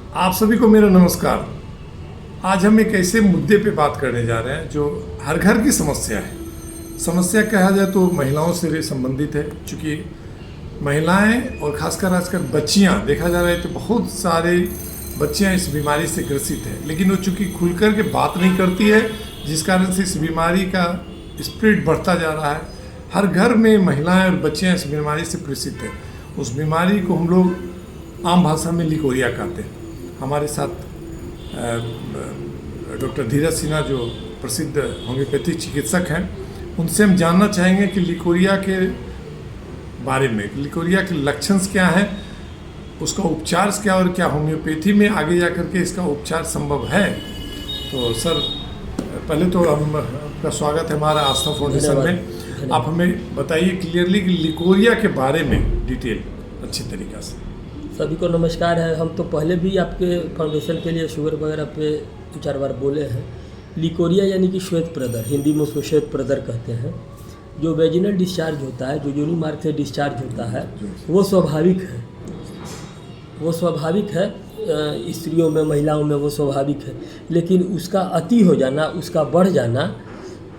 आप सभी को मेरा नमस्कार। आज हम एक ऐसे मुद्दे पे बात करने जा रहे हैं जो हर घर की समस्या है। समस्या कहा जाए तो महिलाओं से संबंधित है, क्योंकि महिलाएं और खासकर आजकल बच्चियां, देखा जा रहा है तो बहुत सारे बच्चियां इस बीमारी से ग्रसित है, लेकिन वो चूँकि खुलकर के बात नहीं करती है, जिस कारण से इस बीमारी का स्प्रेड बढ़ता जा रहा है। हर घर में महिलाएं और बच्चियां इस बीमारी से ग्रसित है। उस बीमारी को हम लोग आम भाषा में लिकोरिया कहते हैं। हमारे साथ डॉक्टर धीरज सिन्हा जो प्रसिद्ध होम्योपैथिक चिकित्सक हैं, उनसे हम जानना चाहेंगे कि लिकोरिया के बारे में, लिकोरिया के लक्षण क्या हैं, उसका उपचार क्या और क्या होम्योपैथी में आगे जा कर के इसका उपचार संभव है। तो सर, पहले तो आपका स्वागत है हमारा आस्था फाउंडेशन में। आप हमें बताइए क्लियरली कि लिकोरिया के बारे में डिटेल अच्छी तरीक़ा से। सभी को नमस्कार है। हम तो पहले भी आपके फाउंडेशन के लिए शुगर वगैरह पे 2-4 बार बोले हैं। लिकोरिया यानी कि श्वेत प्रदर, हिंदी में उसको श्वेत प्रदर कहते हैं। जो वेजिनल डिस्चार्ज होता है, जो योनि मार्ग से डिस्चार्ज होता है, वो स्वाभाविक है। वो स्वाभाविक है, स्त्रियों में, महिलाओं में वो स्वाभाविक है। लेकिन उसका अति हो जाना, उसका बढ़ जाना,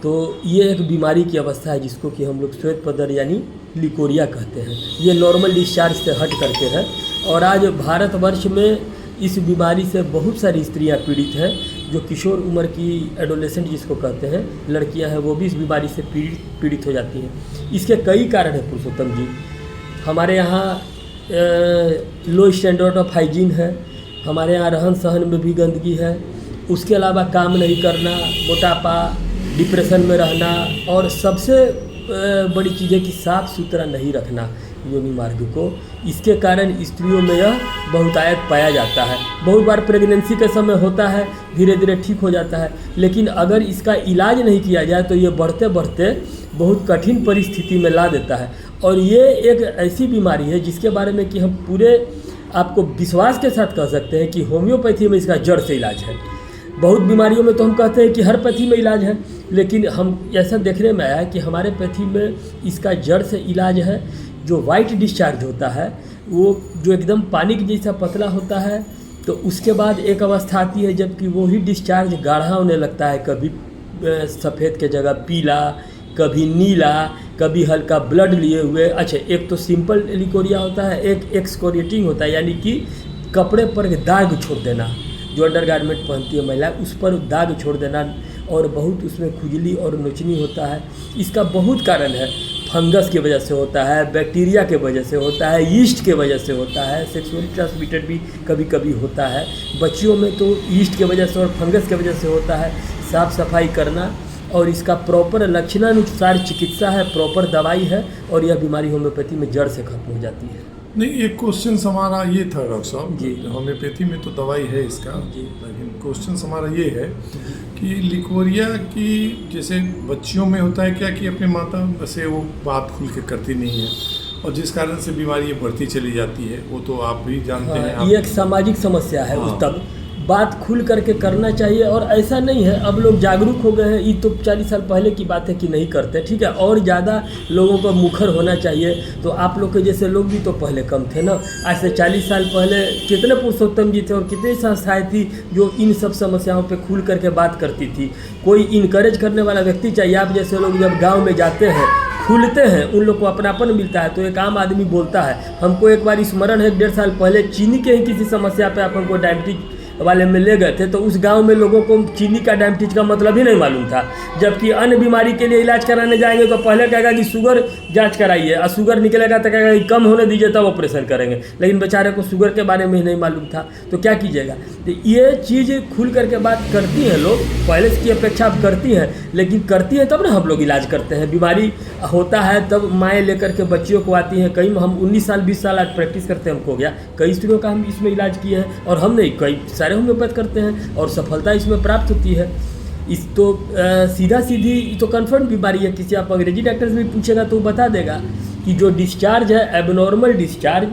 तो ये एक बीमारी की अवस्था है जिसको कि हम लोग श्वेत प्रदर यानी लिकोरिया कहते हैं। ये नॉर्मल डिस्चार्ज से हट करके है। और आज भारतवर्ष में इस बीमारी से बहुत सारी स्त्रियां पीड़ित हैं। जो किशोर उम्र की एडोलेसेंट जिसको कहते हैं, लड़कियां हैं, वो भी इस बीमारी से पीड़ित हो जाती हैं। इसके कई कारण हैं पुरुषोत्तम जी। हमारे यहाँ लो स्टैंडर्ड ऑफ हाइजीन है, हमारे यहाँ रहन सहन में भी गंदगी है, उसके अलावा काम नहीं करना, मोटापा, डिप्रेशन में रहना, और सबसे बड़ी चीज़ है कि साफ़ सुथरा नहीं रखना योनि मार्ग को। इसके कारण स्त्रियों में यह बहुतायत पाया जाता है। बहुत बार प्रेगनेंसी के समय होता है, धीरे धीरे ठीक हो जाता है, लेकिन अगर इसका इलाज नहीं किया जाए तो ये बढ़ते बढ़ते बहुत कठिन परिस्थिति में ला देता है। और ये एक ऐसी बीमारी है जिसके बारे में कि हम पूरे आपको विश्वास के साथ कह सकते हैं कि होम्योपैथी में इसका जड़ से इलाज है। बहुत बीमारियों में तो हम कहते हैं कि हर पैथी में इलाज है, लेकिन हम ऐसा देखने में आया कि हमारे पैथी में इसका जड़ से इलाज है। जो वाइट डिस्चार्ज होता है, वो जो एकदम पानी के जैसा पतला होता है, तो उसके बाद एक अवस्था आती है जबकि वो ही डिस्चार्ज गाढ़ा होने लगता है। कभी सफ़ेद के जगह पीला, कभी नीला, कभी हल्का ब्लड लिए हुए। अच्छा, एक तो सिंपल लिकोरिया होता है, एक एक्सकोरिएटिंग होता है, यानी कि कपड़े पर दाग छोड़ देना। जो अंडरगारमेंट पहनती है महिला, उस पर दाग छोड़ देना, और बहुत उसमें खुजली और नोचनी होता है। इसका बहुत कारण है। फंगस की वजह से होता है, बैक्टीरिया के वजह से होता है, यीस्ट के वजह से होता है, सेक्सुअली ट्रांसमिटेड भी कभी कभी होता है। बच्चियों में तो यीस्ट के वजह से और फंगस के वजह से होता है। साफ़ सफाई करना और इसका प्रॉपर लक्षणानुसार चिकित्सा है, प्रॉपर दवाई है, और यह बीमारी होम्योपैथी में जड़ से खत्म हो जाती है। नहीं, एक क्वेश्चन हमारा ये था डॉक्टर साहब जी, होम्योपैथी में तो दवाई है इसका जी, लेकिन क्वेश्चन हमारा ये है कि लिकोरिया की जैसे बच्चियों में होता है क्या कि अपने माता से वो बात खुल के करती नहीं है, और जिस कारण से बीमारी ये बढ़ती चली जाती है, वो तो आप भी जानते हैं। ये एक सामाजिक समस्या है। हाँ। तब बात खुल करके करना चाहिए, और ऐसा नहीं है, अब लोग जागरूक हो गए हैं। ये तो 40 साल पहले की बात है कि नहीं करते, ठीक है, और ज़्यादा लोगों को मुखर होना चाहिए। तो आप लोग के जैसे लोग भी तो पहले कम थे ना। आज से 40 साल पहले कितने पुरुषोत्तम जी थे और कितनी संस्थाएं थी जो इन सब समस्याओं पे खुल करके बात करती थी। कोई इनकरेज करने वाला व्यक्ति चाहिए। आप जैसे लोग जब गाँव में जाते हैं, खुलते हैं, उन लोग को अपनापन मिलता है, तो एक आम आदमी बोलता है। हमको एक बार स्मरण है, 1.5 साल पहले चीनी के ही किसी समस्या पे आप हमको डायबिटीज वाले में ले गए थे, तो उस गांव में लोगों को चीनी का डायबिटीज का मतलब ही नहीं मालूम था। जबकि अन्य बीमारी के लिए इलाज कराने जाएंगे तो पहले कहेगा कि शुगर जांच कराइए, और शुगर निकलेगा तो कहेगा कि कम होने दीजिए तब ऑपरेशन करेंगे। लेकिन बेचारे को शुगर के बारे में ही नहीं मालूम था, तो क्या कीजिएगा। तो ये चीज़ खुल करके बात करती हैं लोग, पहले की अपेक्षा अब करती हैं, लेकिन करती हैं तब ना हम लोग इलाज करते हैं। बीमारी होता है तब माएँ लेकर के बच्चियों को आती हैं। कई हम 19 साल 20 साल आज प्रैक्टिस करते हैं, हमको हो गया। कई स्त्रियों का हम इसमें इलाज किए हैं, और हम नहीं, कई सारे होम्योपैथ करते हैं, और सफलता इसमें प्राप्त होती है। इस तो सीधा सीधी तो कन्फर्म बीमारी है। किसी आप अंग्रेजी डॉक्टर से भी पूछेगा तो वो बता देगा कि जो डिस्चार्ज है, एबनॉर्मल डिस्चार्ज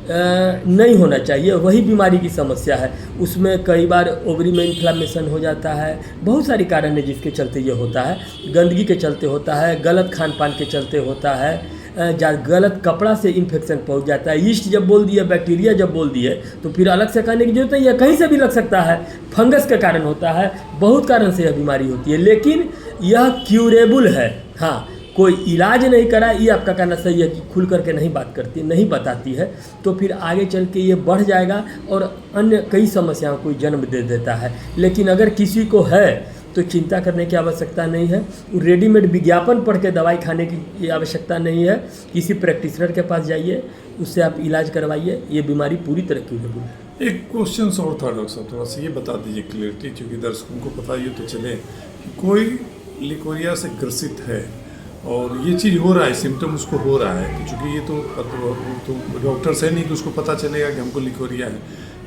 नहीं होना चाहिए, वही बीमारी की समस्या है। उसमें कई बार ओवरी में इन्फ्लामेशन हो जाता है, बहुत सारी कारण है जिसके चलते ये होता है। गंदगी के चलते होता है, गलत खान पान के चलते होता है, गलत कपड़ा से इन्फेक्शन पहुंच जाता है। यीस्ट जब बोल दिया, बैक्टीरिया जब बोल दिए, तो फिर अलग से कहने की जरूरत नहीं है, कहीं से भी लग सकता है। फंगस के कारण होता है, बहुत कारण से यह बीमारी होती है, लेकिन यह क्यूरेबल है। हाँ, कोई इलाज नहीं करा, ये आपका कहना सही है कि खुल करके नहीं बात करती, नहीं बताती है, तो फिर आगे चल के ये बढ़ जाएगा और अन्य कई समस्याओं को जन्म दे देता है। लेकिन अगर किसी को है तो चिंता करने की आवश्यकता नहीं है, रेडीमेड विज्ञापन पढ़ के दवाई खाने की आवश्यकता नहीं है। किसी प्रैक्टिशनर के पास जाइए, उससे आप इलाज करवाइए, ये बीमारी पूरी तरह क्यूरेबल है। एक क्वेश्चन और था डॉक्टर साहब, थोड़ा सा ये बता दीजिए क्लियरिटी, क्योंकि दर्शकों को पता ही तो चले कि कोई लिकोरिया से ग्रसित है और ये चीज़ हो रहा है, सिम्टम उसको हो रहा है, तो चूँकि ये तो डॉक्टर से नहीं कि उसको पता चलेगा कि हमको लिकोरिया है,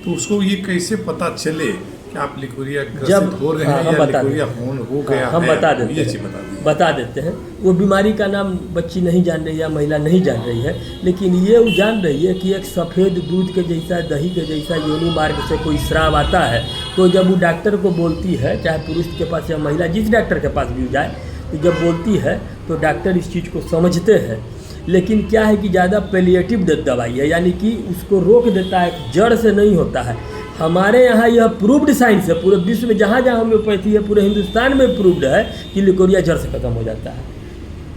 तो उसको ये कैसे पता चले कि आप लिकोरिया ग्रसित हो रहे हैं या लिकोरिया हो गया है? हम बता देते ये हैं, चीज़ बता देते हैं। वो बीमारी का नाम बच्ची नहीं जान रही या महिला नहीं जान रही है, लेकिन ये वो जान रही है कि एक सफ़ेद दूध के जैसा, दही के जैसा योनि मार्ग से कोई स्राव आता है। तो जब वो डॉक्टर को बोलती है, चाहे पुरुष के पास या महिला जिस डॉक्टर के पास भी जाए, तो जब बोलती है तो डॉक्टर इस चीज़ को समझते हैं। लेकिन क्या है कि ज़्यादा पैलिएटिव दवाई है, यानी कि उसको रोक देता है, जड़ से नहीं होता है। हमारे यहाँ यह प्रूव्ड साइंस है, पूरे विश्व में जहाँ जहाँ होम्योपैथी है, पूरे हिंदुस्तान में प्रूव्ड है कि लिकोरिया जड़ से खत्म हो जाता है।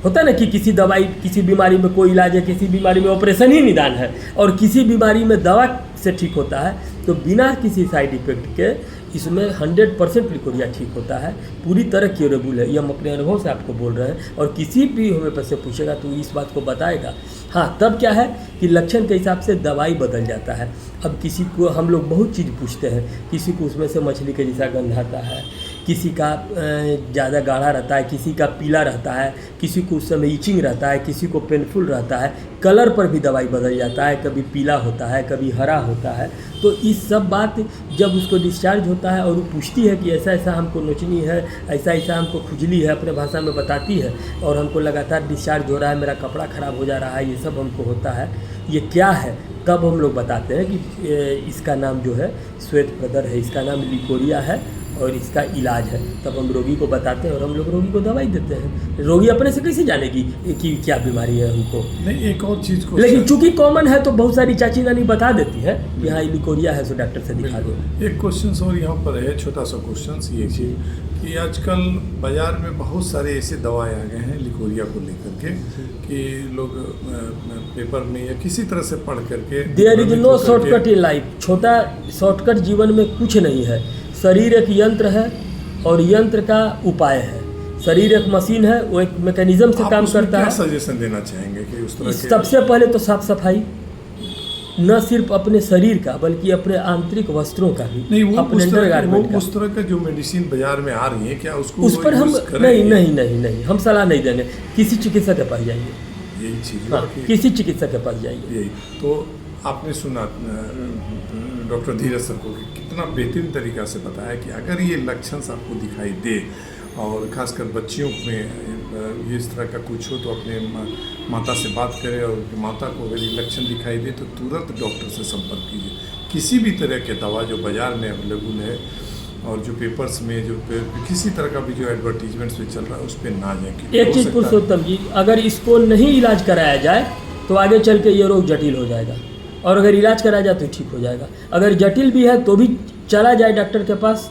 होता है ना कि किसी दवाई, किसी बीमारी में कोई इलाज है, किसी बीमारी में ऑपरेशन ही निदान है, और किसी बीमारी में दवा से ठीक होता है। तो बिना किसी साइड इफेक्ट के इसमें 100% लिकोरिया ठीक होता है, पूरी तरह क्यूरेबल है। ये हम अपने अनुभव से आपको बोल रहे हैं, और किसी भी होम्योपैथ से पूछेगा तो इस बात को बताएगा। हाँ, तब क्या है कि लक्षण के हिसाब से दवाई बदल जाता है। अब किसी को हम लोग बहुत चीज़ पूछते हैं, किसी को उसमें से मछली के जैसा गंध आता है, किसी का ज़्यादा गाढ़ा रहता है, किसी का पीला रहता है, किसी को उस समय इचिंग रहता है, किसी को पेनफुल रहता है, कलर पर भी दवाई बदल जाता है, कभी पीला होता है, कभी हरा होता है। तो इस सब बात जब उसको डिस्चार्ज होता है और वो पूछती है कि ऐसा ऐसा हमको नोचनी है, ऐसा ऐसा हमको खुजली है, अपने भाषा में बताती है, और हमको लगातार डिस्चार्ज हो रहा है, मेरा कपड़ा ख़राब हो जा रहा है, ये सब हमको होता है, ये क्या है, तब हम लोग बताते हैं कि इसका नाम जो है श्वेत प्रदर है, इसका नाम लिकोरिया है और इसका इलाज है। तब हम रोगी को बताते हैं और हम लोग रोगी को दवाई देते हैं। रोगी अपने से कैसे जानेगी कि क्या बीमारी है हमको? नहीं, एक और चीज़ को, लेकिन चूंकि कॉमन है तो बहुत सारी चाची नानी बता देती है कि हाँ लिकोरिया है, सो डॉक्टर से दिखा दो। एक क्वेश्चन और यहाँ पर है, छोटा सा क्वेश्चन ये कि आजकल बाजार में बहुत सारे ऐसे दवाएं आ गए हैं लिकोरिया को लेकर के कि लोग पेपर में या किसी तरह से पढ़ करके, there is no shortcut in life. छोटा शॉर्टकट जीवन में कुछ नहीं है। शरीर एक यंत्र है और यंत्र का उपाय है। शरीर एक मशीन है, वो एक मैकेनिज्म से काम करता है। क्या सजेशन देना चाहेंगे कि उस तरह के? सबसे पहले तो साफ सफाई, न सिर्फ अपने शरीर का बल्कि अपने आंतरिक वस्त्रों का भी। नहीं, वो अपने अंडरगारमेंट का। उस तरह का जो मेडिसिन बाजार में आ रही है, क्या उसको उस पर हम नहीं हम सलाह नहीं देंगे। किसी चिकित्सक के पास जाइए, यही चीज़। हाँ, किसी चिकित्सक के पास जाइए। यही तो आपने सुना डॉक्टर धीरज सर को कितना बेहतरीन तरीका से बताया कि अगर ये लक्षण आपको दिखाई दे, और खासकर बच्चियों में ये इस तरह का कुछ हो, तो अपने माता से बात करें, और माता को अगर ये लक्षण दिखाई दे तो तुरंत डॉक्टर से संपर्क कीजिए। किसी भी तरह के दवा जो बाज़ार में अवेलेबल है और जो पेपर्स में जो किसी तरह का भी जो एडवर्टीजमेंट्स में चल रहा है, उस पर ना जाए। एक चीज़ पुरुषोत्तम जी, अगर इसको नहीं इलाज कराया जाए तो आगे चल के ये रोग जटिल हो जाएगा, और अगर इलाज कराया जाए तो ठीक हो जाएगा। अगर जटिल भी है तो भी चला जाए डॉक्टर के पास,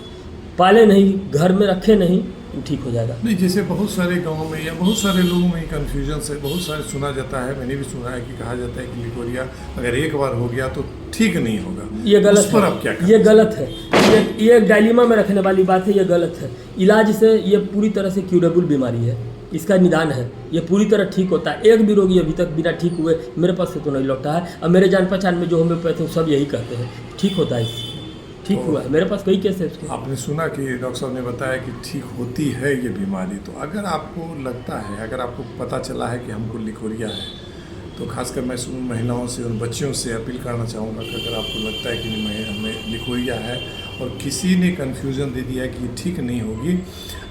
पाले नहीं, घर में रखे नहीं, ठीक हो जाएगा। नहीं, जैसे बहुत सारे गांवों में या बहुत सारे लोगों में कन्फ्यूजन से बहुत सारे सुना जाता है, मैंने भी सुना है कि कहा जाता है कि लिकोरिया अगर एक बार हो गया तो ठीक नहीं होगा। ये गलत उस पर आप क्या करें? ये गलत है, ये डायलिमा में रखने वाली बात है, ये गलत है। इलाज से ये पूरी तरह से क्यूरेबल बीमारी है, इसका निदान है, ये पूरी तरह ठीक होता है। एक भी रोगी अभी तक बिना ठीक हुए मेरे पास से तो नहीं लौटा है, और मेरे जान पहचान में जो होम्योपैथ सब यही कहते हैं ठीक होता है, ठीक हुआ है। मेरे पास कई केस है उसके। आपने सुना कि डॉक्टर साहब ने बताया कि ठीक होती है ये बीमारी। तो अगर आपको लगता है, अगर आपको पता चला है कि हमको लिकोरिया है, तो खासकर मैं उन महिलाओं से, उन बच्चियों से अपील करना चाहूँगा कि अगर आपको लगता है कि हमें लिकोरिया है और किसी ने कन्फ्यूज़न दे दिया कि ये ठीक नहीं होगी,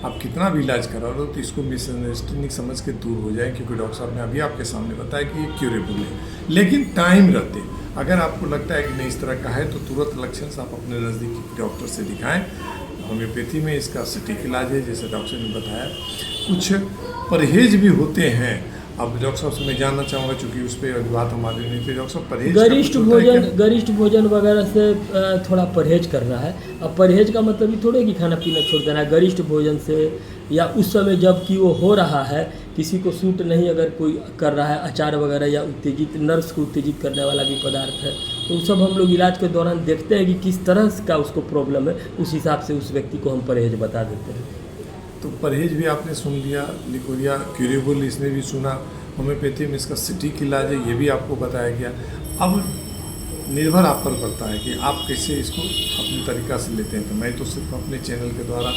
आप कितना भी इलाज करा लो, तो इसको मिसअंडरस्टैंडिंग समझ के दूर हो जाए, क्योंकि डॉक्टर साहब ने अभी आपके सामने बताया कि ये क्यूरेबल है। लेकिन टाइम रहते अगर आपको लगता है कि नहीं इस तरह का है, तो तुरंत लक्षण आप अपने नज़दीकी डॉक्टर से दिखाएं। होम्योपैथी में इसका सटीक इलाज है, जैसे डॉक्टर ने बताया। कुछ परहेज भी होते हैं अब डॉक्टर साहब से मैं जानना चाहूँगा, चूँकि उस पर अभी बात हमारी नहीं थी, डॉक्टर साहब परहेज गरिष्ठ भोजन वगैरह से थोड़ा परहेज करना है। अब परहेज का मतलब ये थोड़े कि खाना पीना छोड़ देना है। गरिष्ठ भोजन से या उस समय जब कि वो हो रहा है, किसी को सूट नहीं अगर कोई कर रहा है, अचार वगैरह या उत्तेजित नर्व्स को उत्तेजित करने वाला भी पदार्थ है, तो वो सब हम लोग इलाज के दौरान देखते हैं कि किस तरह का उसको प्रॉब्लम है, उस हिसाब से उस व्यक्ति को हम परहेज बता देते हैं। तो परहेज भी आपने सुन लिया, लिकोरिया क्यूरेबल इसने भी सुना, होम्योपैथी में इसका सटीक इलाज है ये भी आपको बताया गया। अब निर्भर आप पर पड़ता है कि आप कैसे इसको अपने तरीक़ा से लेते हैं। तो मैं तो सिर्फ अपने चैनल के द्वारा,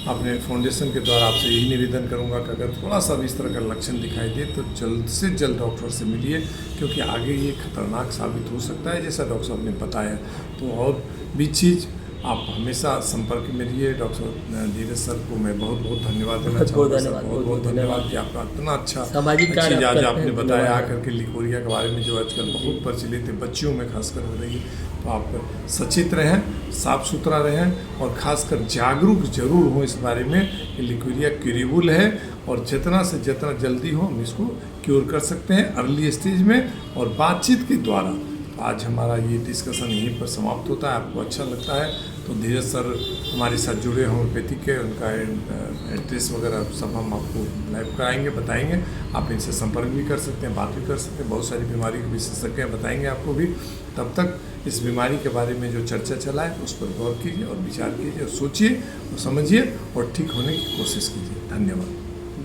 अपने फाउंडेशन के द्वारा आपसे यही निवेदन करूंगा कि अगर थोड़ा सा भी इस तरह का लक्षण दिखाई दे तो जल्द से जल्द डॉक्टर से मिलिए, क्योंकि आगे ये खतरनाक साबित हो सकता है जैसा डॉक्टर साहब ने बताया। तो और भी चीज़ आप हमेशा संपर्क में रहिए। डॉक्टर धीरज सर को मैं बहुत बहुत धन्यवाद देना चाहूँगा। बहुत बहुत धन्यवाद कि आपका इतना अच्छा चीज़ आज आपने बताया आकर के लिकोरिया के बारे में, जो आजकल बहुत प्रचलित है, बच्चियों में खासकर हो रही है। तो आप सचेत रहें, साफ सुथरा रहें और ख़ासकर जागरूक जरूर हों इस बारे में कि लिकोरिया क्यूरेबल है और जितना से जितना जल्दी हो हम इसको क्योर कर सकते हैं अर्ली स्टेज में और बातचीत के द्वारा। आज हमारा ये डिस्कशन यहीं पर समाप्त होता है। आपको अच्छा लगता है तो धीरज सर हमारे साथ जुड़े होम्योपैथी के, उनका एड्रेस वगैरह सब हम आपको लाइव कराएंगे, बताएंगे। आप इनसे संपर्क भी कर सकते हैं, बात भी कर सकते हैं। बहुत सारी बीमारी के विशेषज्ञ बताएंगे आपको भी। तब तक इस बीमारी के बारे में जो चर्चा चला है उस पर गौर कीजिए और विचार कीजिए और सोचिए और समझिए और ठीक होने की कोशिश कीजिए। धन्यवाद।